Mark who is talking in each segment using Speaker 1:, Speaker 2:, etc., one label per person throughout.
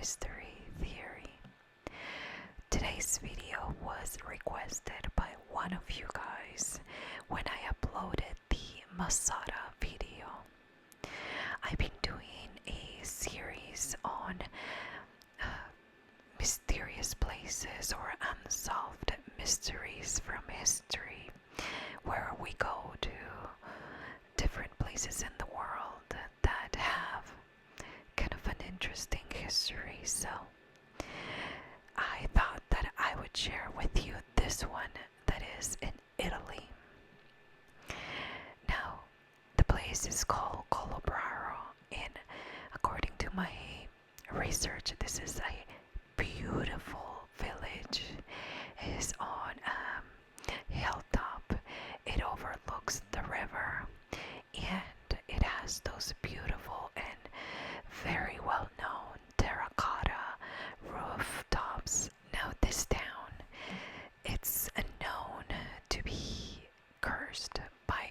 Speaker 1: mystery theory. Today's video was requested by one of you guys when I uploaded the Masada video. I've been doing a series on mysterious places or unsolved mysteries from history, where we go to different places in the world that have kind of an interesting history. So I thought that I would share with you this one that is in Italy. Now, the place is called Colobraro, and according to my research, this is a beautiful village. It is on a hilltop. It overlooks the river, and it has those beautiful and very well known terracotta rooftops. Now, this town, it's known to be cursed by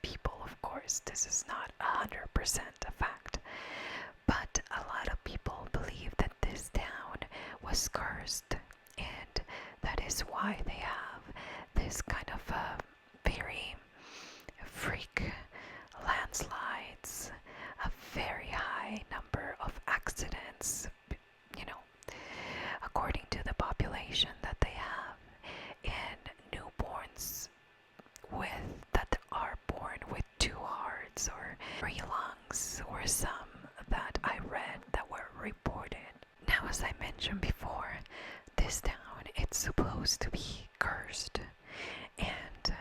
Speaker 1: people, of course. This is not 100% a fact, but a lot of people believe that this town was cursed, and that is why they have this kind of very freak landslides, a very high number of accidents, according to the population that they have, and newborns that are born with 2 hearts or 3 lungs, or some that I read that were reported. Now, as I mentioned before, this town, it's supposed to be cursed, and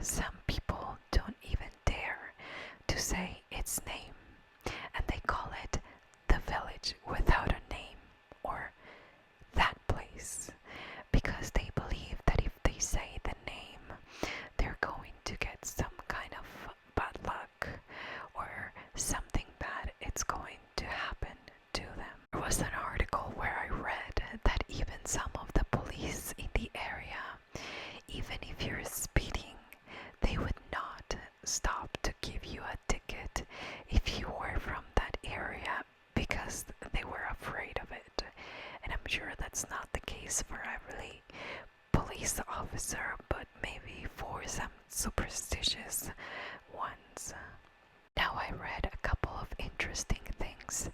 Speaker 1: some people don't even dare to say its name, and they call it the village without a name, or that place, because they believe that if they say the name, they're going to get some kind of bad luck, or something bad it's going to happen to them. There was an article where I read that even some of the police in the area, even if you're speeding, they would not stop to give you a ticket if you were from that area, because they were afraid of it. And I'm sure that's not the case for every police officer, but maybe for some superstitious ones. Now, I read a couple of interesting things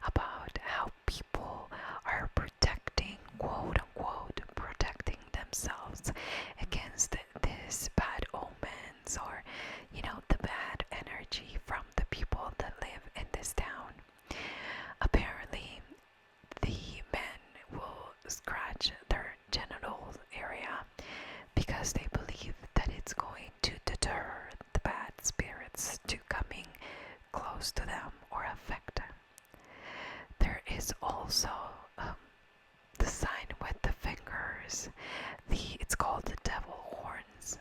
Speaker 1: about how people are protecting, quote unquote, protecting themselves against this bad omens, or the bad energy from the people that live in this town. Apparently, the men will scratch their genital area because they believe that it's going to deter the bad spirits to coming close to them or affect them. There is also the sign with the fingers. It's called the devil horns,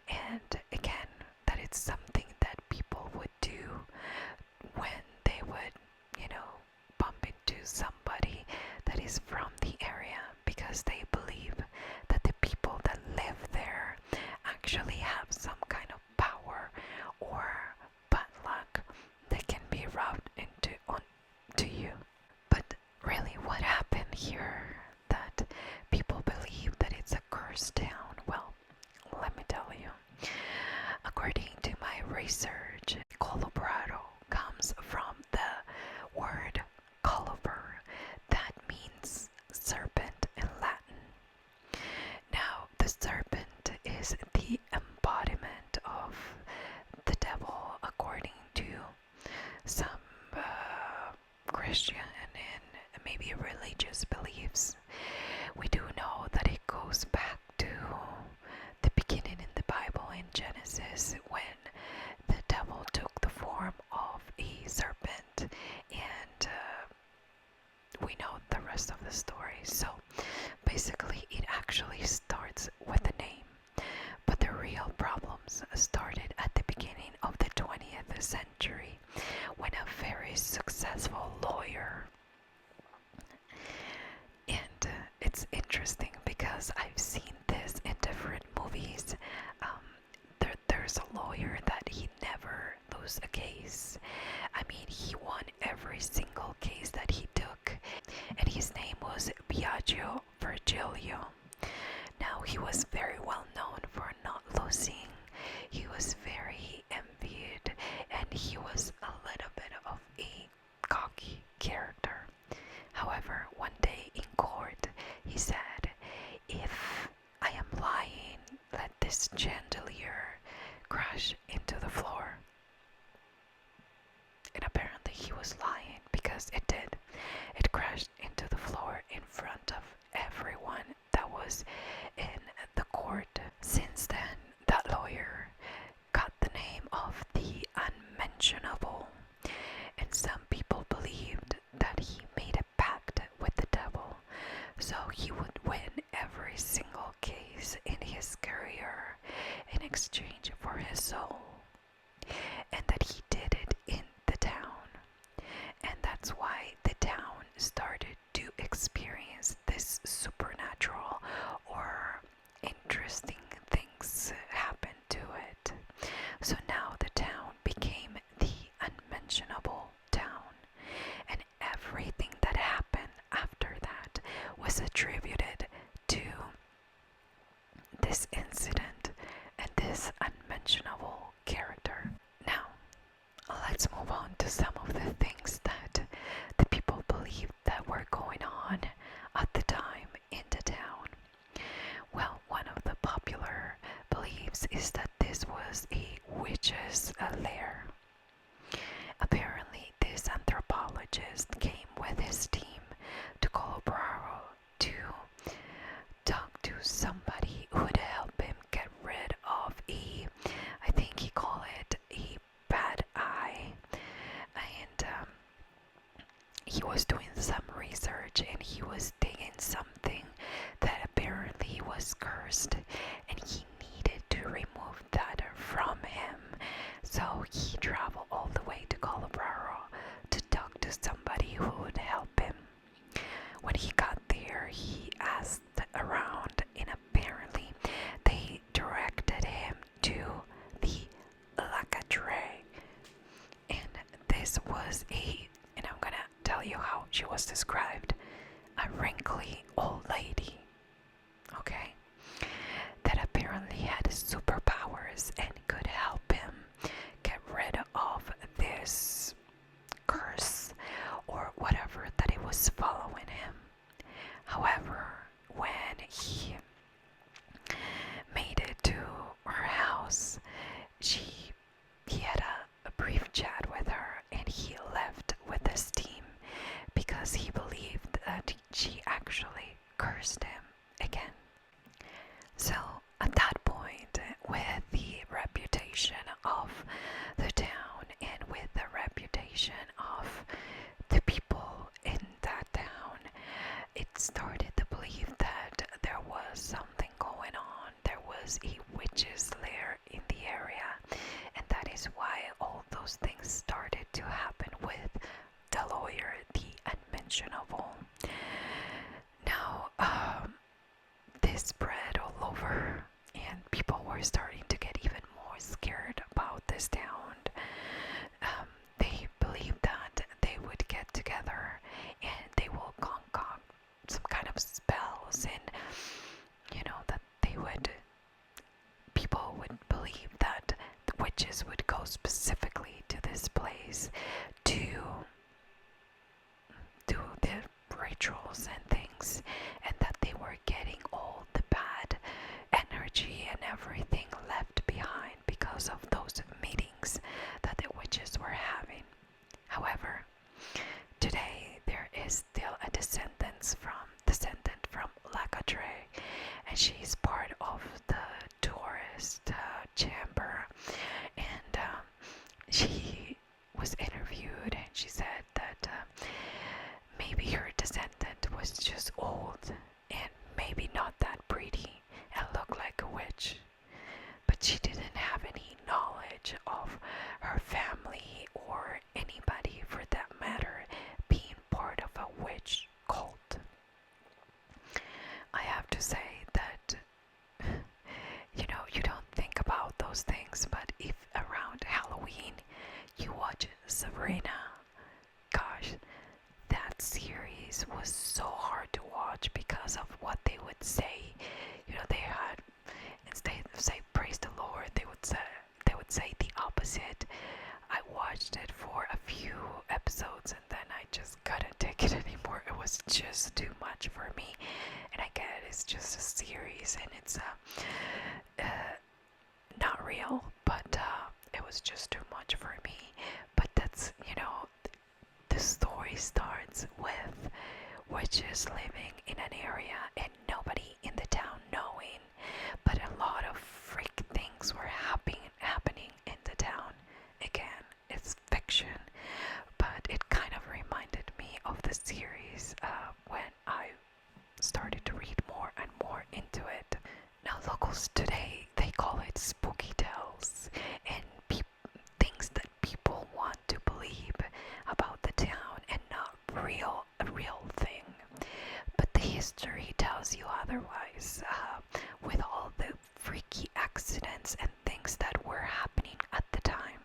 Speaker 1: and again, that it's something that people would do when they would, bump into somebody that is from the area, because they believe that the people that live there actually have some kind of power or bad luck that can be rubbed onto you. But really, what happened here that people believe that it's a cursed town? Well, let me tell you. According to my research, Colobraro comes from the word colober, that means serpent in Latin. Now, the serpent is the embodiment of the devil, according to some Christian and maybe religious beliefs. We do know that it goes back to the beginning in the Bible, in Genesis, when the devil took the form of a serpent, and we know the rest of the story. So basically, it actually starts with the name, but the real problems started at the beginning of the 20th century, when a very successful lawyer, and it's interesting because I've seen this in different movies. There's a lawyer that he never lose a case. I mean, he won every single case that he took, Biagio Virgilio. Now, he was very well known for not losing. He was very envied, and he was a little bit of a cocky character. However, one day in court, he said, "If I am lying, let this chandelier crash into the floor." And apparently he was lying, because it did. It crashed into the floor in front of everyone that was in the court. Since then, that lawyer got the name of the Unmentionable, and some people believed that he made a pact with the devil so he would win every single case in his career in exchange for his soul, and that he did it in the town. And that's why the town started to experience this supernatural or interesting things happen to it. So now the town became the Unmentionable town, and everything that happened after that was attributed to this incident and this unmentionable character. Now, let's move on to some of the things that the people believed that were going on at the time in the town. Well, one of the popular beliefs is that this was a witch's lair. Apparently, this anthropologist came with his team to Colobraro to talk to somebody who would help him get rid of I think he called it a bad eye. And he was doing some research, and he was digging something that apparently was cursed, and he needed to remove that from him. So he traveled all the way to Colobraro to talk to somebody who would help him. When he got there, he asked around, and apparently they directed him to the Lacatre. And this was and I'm gonna tell you how she was described, a wrinkly old lady, okay, that apparently had superpowers and could help him get rid of this curse or whatever that it was following him. However, when he made it to her house, he had a brief chat with her, and he left with his team because he believed that she actually cursed him again. So at that point, with the reputation of the town and with the reputation of the people in that town, it started to believe that there was something going on. There was a witch's lair in the area, and that is why all those things started to happen with the lawyer, the Unmentionable. Now, this spread all over, and people were starting to get even more scared about this town. They believed that they would get together and they will concoct some kind of spells, and that people would believe that the witches would go specifically to this place to do the rituals and things, and that they were getting all the bad energy and everything left behind because of those meetings that the witches were having. However, today there is still a descendant from Lacatre, and she's part of the tourist chamber, and she was interviewed, and she said that maybe her descendant was just old and maybe not that pretty and looked like a witch, but she didn't have any knowledge of her family or anybody for that matter being part of a witch cult. I have to say that you don't think about those things, but if around Halloween you watch Sabrina, gosh, that series was so hard to watch because of what they would say. They had, instead of say praise the Lord, they would say the opposite. I watched it for a few episodes and then I just couldn't take it anymore. It was just too much for me. And I get it, it's just a series and it's not real, but it was just too much for me. But that's, the story starts with witches living in an area and nobody in the town knowing, but a lot of freak things were happening in the town. Again, it's fiction, but it kind of reminded me of the series when I started to read more and more into it. Now, locals today, they call it spooky tales and things that people want to believe about the town and not a real thing. But the history tells you otherwise, with all the freaky accidents and things that were happening at the time.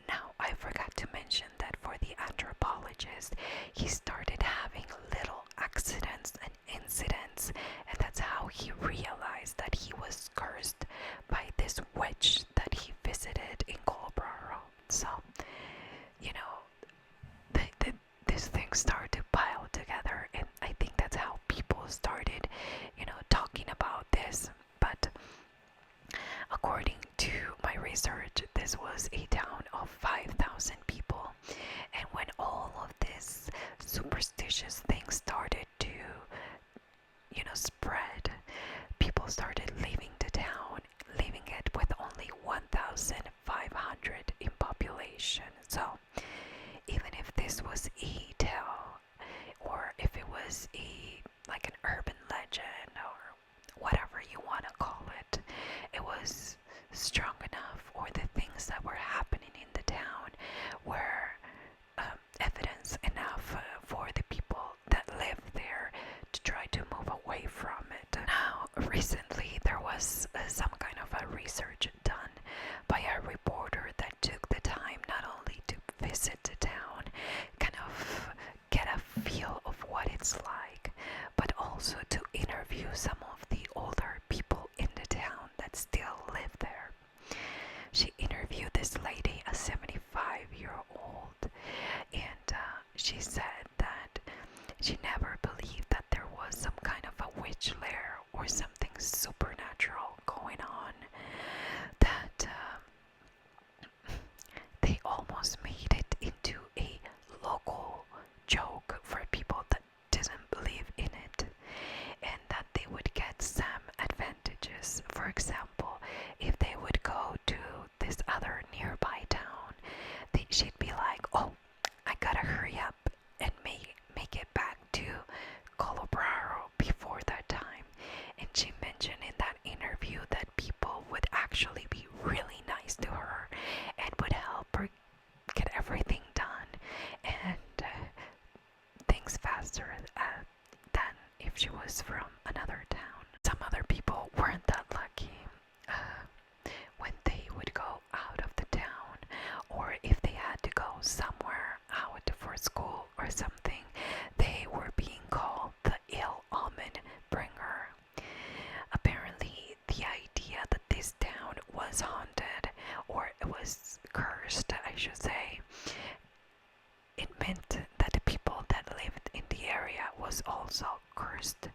Speaker 1: Now, I forgot to mention that for the anthropologist, he started having little accidents and incidents, and that's how he realized that he was cursed by this witch that he visited in Colobraro. So, these things started to pile together, and I think that's how people started, talking about this. But according to my research, this was a town of 5,000 people, and when all of this superstitious things started to, spread, people started leaving the town, leaving it with only 1,500 in population. So even if this was a tale, or if it was like an urban legend, or whatever you want to call it, it was strong enough, or the things that were happening in the town were evidence enough for the people that lived there to try to move away from it. Now, recently there was some kind of a research done by a reporter that took the time not only to visit the town, kind of get a feel of what it's like, but also to interview some of the older people in the town that still live there. She interviewed this lady, a 75-year-old, and she said that she never believed that there was some kind of a witch lair or something supernatural going on, that they almost made it into a local joke for people that didn't believe in it, and that they would get some advantages. For example, if they would go to this other nearby town, she'd be like, oh, I gotta hurry up and make it back to Colobraro before that time. And she mentioned in that interview that people would actually be really nice to her and would help her get everything done and things faster than if she was from another town. Some other people weren't that lucky. When they would go out of the town, or if they had to go somewhere out for school or something, they were being called the ill omen bringer. Apparently, the idea that this town was haunted, or it was cursed, I should say, it meant that the people that lived in the area was also cursed,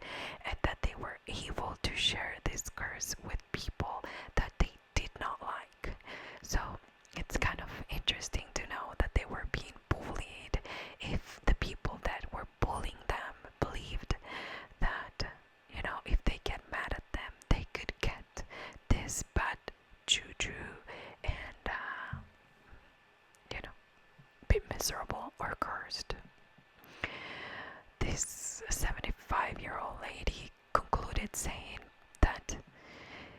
Speaker 1: and that they were able to share this curse with people that they did not like. So it's kind of interesting to know that they were being bullied if the people that were bullying them believed that, if they get mad at them, they could get this bad juju and, be miserable or cursed. This 75-year-old lady concluded saying that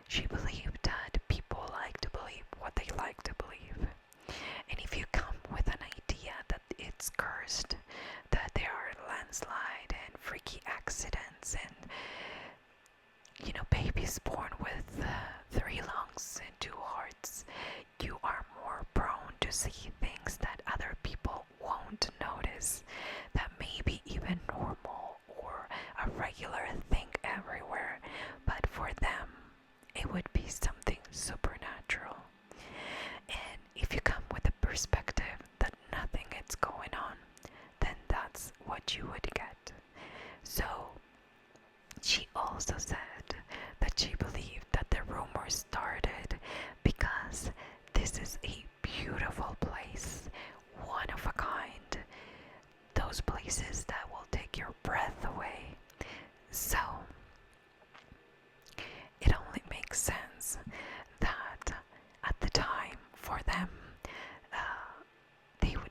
Speaker 1: she believed that people like to believe what they like to believe. And if you come with an idea that it's cursed, that there are landslide and freaky accidents and, babies born with 3 lungs and 2 hearts, you are more prone to see things that other people won't notice, that may be even normal or a regular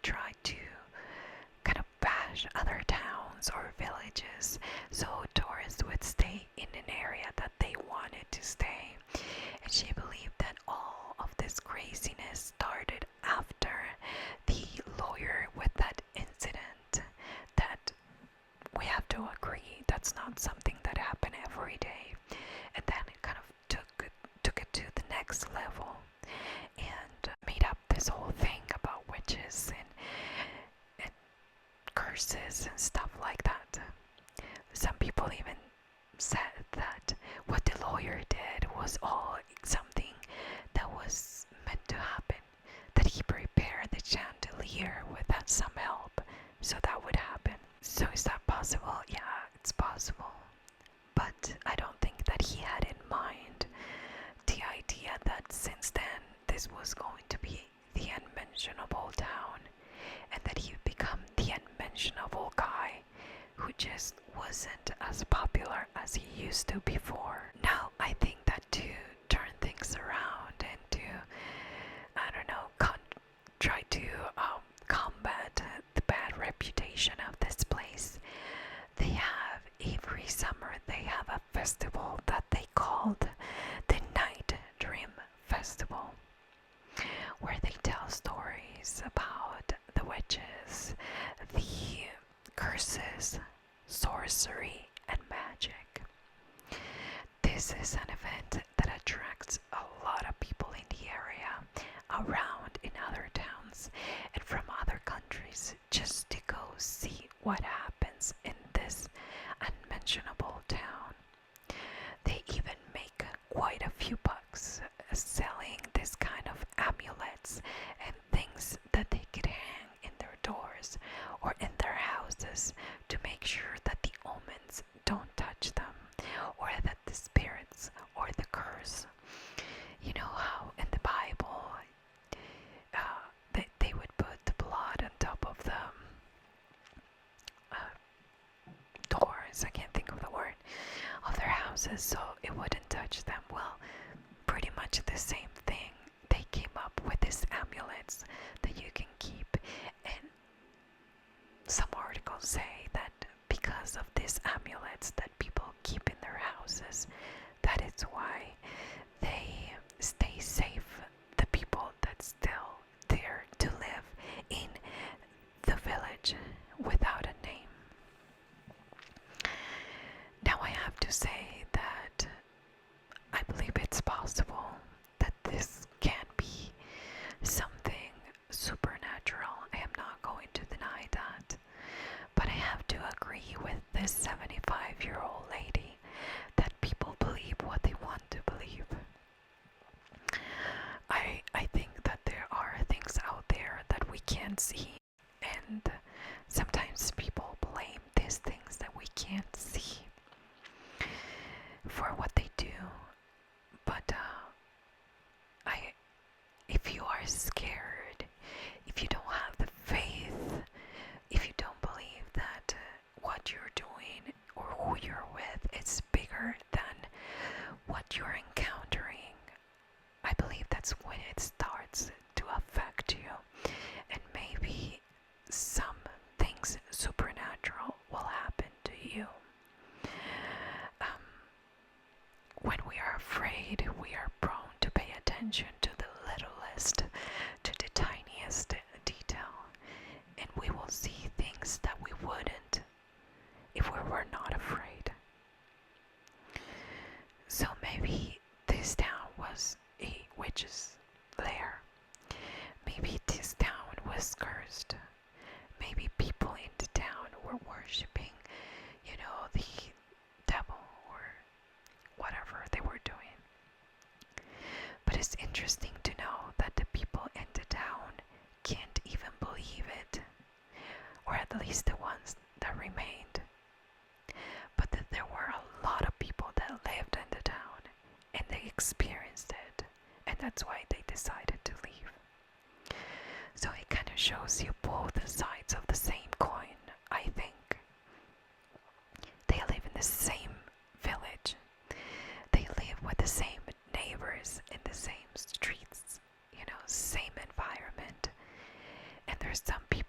Speaker 1: try to kind of bash other towns or villages so tourists would stay in an area that they wanted to stay. And she believed that all of this craziness started after the lawyer with that incident. That we have to agree that's not something that happened every day. And then it kind of took it to the next level and made up this whole thing about witches and curses and stuff like that. Some people even said that what the lawyer did was all something that was meant to happen, that he prepared the chandelier without some help so that would happen. So is that possible? Yeah, it's possible. But I don't think that he had in mind the idea that since then this was going to be the unmentionable town, and that he would become the unmentionable guy who just wasn't as popular as he used to before. Now, I think that to turn things around and to, I don't know, try to combat the bad reputation of this place, they have, every summer, they have a festival that they called the Night Dream Festival, where they tell stories about the witches, the curses, sorcery, and magic. This is an event that attracts a lot of people in the area, around in other towns, and from other countries, just to go see what happens in this unmentionable town. They even make quite a few bucks selling this kind of amulets and things that they could hang in their doors or in their houses to make sure that the omens don't touch them, or that the spirits or the curse. You know how in the Bible they would put the blood on top of the doors, I can't think of the word, of their houses so it wouldn't touch them. Well, pretty much the same thing. They came up with these amulets that you can keep, and some articles say that because of these amulets that people keep in their houses, that is why they stay safe, the people that's still there to live in the village without a name. Now I have to say that I believe it's possible that this can be something supernatural. I am not going to deny that. But I have to agree with this 75-year-old lady that people believe what they want to believe. I think that there are things out there that we can't see, and sometimes people blame these things that we can't see for what they do. But if you are scared, if you don't have the faith, if you don't believe that what you're doing or who you're with is bigger than what you're encountering, I believe that's when it starts to affect you, and maybe some things supernatural will happen to you. When we are afraid, we are prone to pay attention to the littlest, to the tiniest detail, and we will see things that we wouldn't if we were not afraid. So maybe this town was a witch's lair. Maybe this town was cursed. Maybe people in the town were worshipping, the devil or whatever they were doing. But it's interesting to know that the people in the town can't even believe it, or at least the ones that remained. But that there were a lot of people that lived in the town, and they experienced it, and that's why they decided to leave. So it kind of shows you both sides of the same coin, I think. They live in the same village. They live with the same neighbors in the same streets, same environment. And there's some people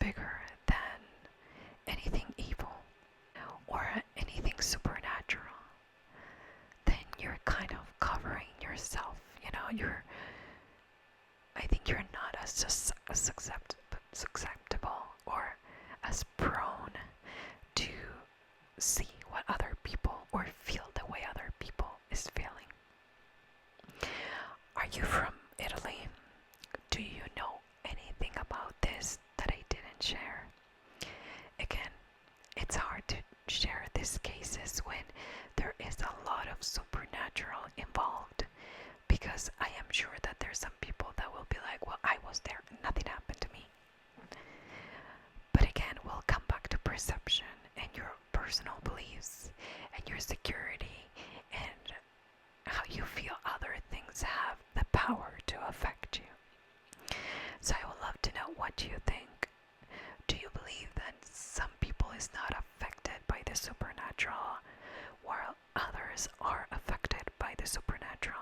Speaker 1: bigger than anything evil or anything supernatural, then you're kind of covering yourself. You know, I think you're not as susceptible or as prone to see what other people or feel the way other people is feeling. Are you from Italy? Do you know anything about this that I didn't share? Again, it's hard to share these cases when there is a lot of supernatural involved, because I am sure that there's some people that will be like, well, I was there, nothing happened to me. But again, we'll come back to perception and your personal beliefs and your security and how you feel other things have the power to affect you. So I would love to know what you think. Do you believe that some people is not affected by the supernatural while others are affected by the supernatural?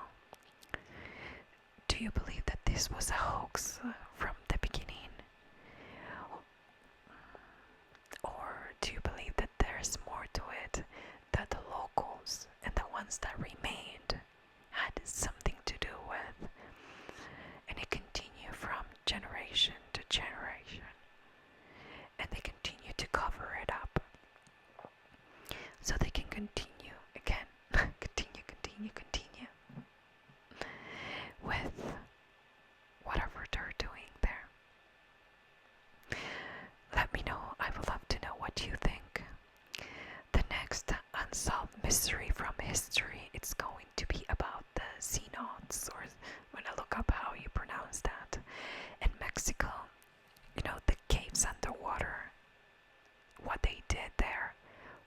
Speaker 1: Do you believe that this was a hoax from the beginning? Or do you believe that there's more to it, that the locals and the ones that remained had something to do with, and it continued from generation to generation, and they continue to cover it up so they can continue again, continue with whatever they're doing there? Let me know. I would love to know what you think. The next unsolved mystery from history, it's going to be about the cenotes, or when I look up how you pronounce that, in Mexico. You know, the caves underwater, what they did there,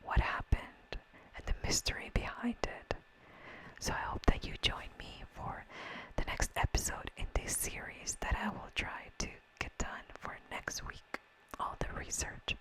Speaker 1: what happened, and the mystery behind it. So I hope that you join me for the next episode in this series that I will try to get done for next week. All the research.